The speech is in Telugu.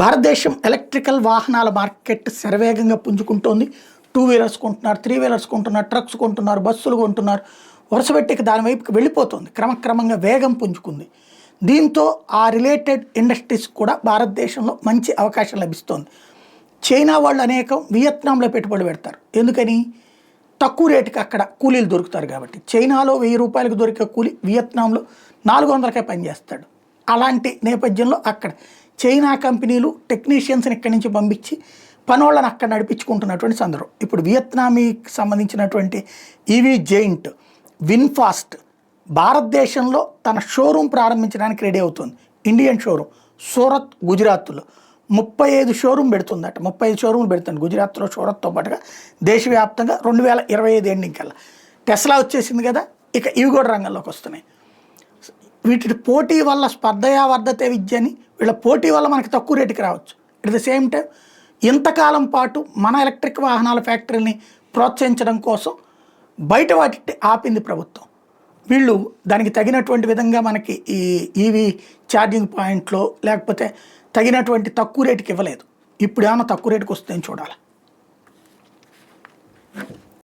భారతదేశం ఎలక్ట్రికల్ వాహనాల మార్కెట్ శరవేగంగా పుంజుకుంటోంది. 2 వీలర్స్ కొంటున్నారు, 3 వీలర్స్ కొంటున్నారు, ట్రక్స్ కొంటున్నారు, బస్సులు కొంటున్నారు. వరుసపెట్టి దాని వైపుకి వెళ్ళిపోతుంది. క్రమక్రమంగా వేగం పుంజుకుంది. దీంతో ఆ రిలేటెడ్ ఇండస్ట్రీస్ కూడా భారతదేశంలో మంచి అవకాశం లభిస్తోంది. చైనా వాళ్ళు అనేకం వియత్నాంలో పెట్టుబడి పెడతారు. ఎందుకని? తక్కువ రేటుకి అక్కడ కూలీలు దొరుకుతారు కాబట్టి. చైనాలో 1000 రూపాయలకు దొరికే కూలీ వియత్నాంలో 400కే పనిచేస్తాడు. అలాంటి నేపథ్యంలో అక్కడ చైనా కంపెనీలు టెక్నీషియన్స్ని ఇక్కడి నుంచి పంపించి పనోళ్ళని అక్కడ నడిపించుకుంటున్నటువంటి సందర్భం. ఇప్పుడు వియత్నామీకి సంబంధించినటువంటి ఈవీ జెయింట్ విన్ఫాస్ట్ భారతదేశంలో తన షోరూమ్ ప్రారంభించడానికి రెడీ అవుతుంది. ఇండియన్ షోరూమ్ సూరత్, గుజరాత్లో 35 షోరూమ్ పెడుతుందట. 35 షోరూమ్లు పెడుతుంది గుజరాత్లో, సూరత్తో పాటుగా దేశవ్యాప్తంగా 2025 ఎండింగ్ కల్లా. టెస్లా వచ్చేసింది కదా, ఇక ఇవి కూడా రంగంలోకి వస్తున్నాయి. వీటి పోటీ వల్ల స్పర్ధయా వర్ధతే విద్య అని, వీళ్ళ పోటీ వల్ల మనకి తక్కువ రేటుకి రావచ్చు. అట్ ద సేమ్ టైం ఇంతకాలం పాటు మన ఎలక్ట్రిక్ వాహనాల ఫ్యాక్టరీని ప్రోత్సహించడం కోసం బయట వాటి ఆపింది ప్రభుత్వం. వీళ్ళు దానికి తగినటువంటి విధంగా మనకి ఈ ఈవీ ఛార్జింగ్ పాయింట్లో లేకపోతే తగినటువంటి తక్కువ రేటుకి ఇవ్వలేదు. ఇప్పుడు ఏమైనా తక్కువ రేటుకి వస్తుందని చూడాలి.